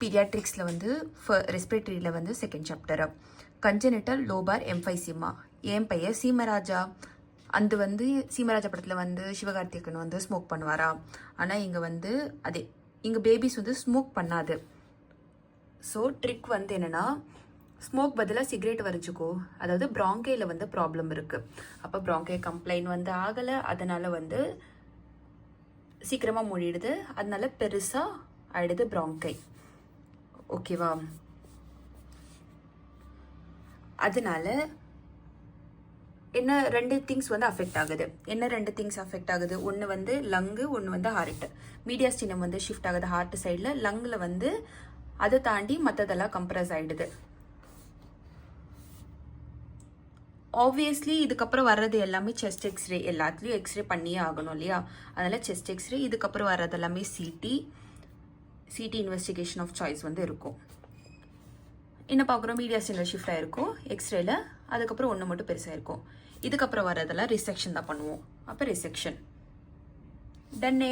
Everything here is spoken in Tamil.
பீடியாட்ரிக்ஸில் வந்து ரெஸ்பிரேட்டரியில் வந்து செகண்ட் சாப்டர் கன்ஜெனிட்டல் லோபார் எம்ஃபைசிமா. என் பெயர் சீமராஜா. அந்த வந்து சீமராஜா படத்தில் வந்து சிவகார்த்திகேயன் வந்து ஸ்மோக் பண்ணுவாரா, ஆனால் இங்கே வந்து அதே இங்கே பேபிஸ் வந்து ஸ்மோக் பண்ணாது. ஸோ ட்ரிக் வந்து என்னென்னா, ஸ்மோக் பதிலாக சிகரெட் வரைச்சிக்கோ. அதாவது ப்ராங்கையில் வந்து ப்ராப்ளம் இருக்குது. அப்போ ப்ராங்கை கம்ப்ளைண்ட் வந்து ஆகலை, அதனால் வந்து சீக்கிரமாக மூடிடுது, அதனால பெருசாக ஆயிடுது ப்ராங்கை. ஓகேவா? அதனால என்ன ரெண்டு திங்ஸ் வந்து அஃபெக்ட் ஆகுது. என்ன ரெண்டு திங்ஸ் அஃபெக்ட் ஆகுது? ஒன்று வந்து லங்கு, ஒன்று வந்து ஹார்ட்டு. மீடியாஸ்டினம் வந்து ஷிஃப்ட் ஆகுது ஹார்ட் சைடில். லங்கில் வந்து அதை தாண்டி மற்றதெல்லாம் கம்ப்ரஸ் ஆகிடுது. ஆப்வியஸ்லி இதுக்கப்புறம் வர்றது எல்லாமே செஸ்ட் எக்ஸ்ரே, எல்லாத்துலேயும் எக்ஸ்ரே பண்ணியே ஆகணும் இல்லையா? அதனால் செஸ்ட் எக்ஸ்ரே, இதுக்கப்புறம் வர்றது எல்லாமே சிடி இன்வெஸ்டிகேஷன் ஆஃப் சாய்ஸ் வந்து இருக்கும். என்ன பார்க்குறோம்? மீடியாஸ்டினில் ஷிஃப்ட் ஆகிருக்கும் எக்ஸ்ரேல, அதுக்கப்புறம் ஒன்று மட்டும் பெருசாக இருக்கும். இதுக்கப்புறம் வரதெல்லாம் ரிசெக்ஷன் தான் பண்ணுவோம். அப்போ ரிசெக்ஷன் டன்னே.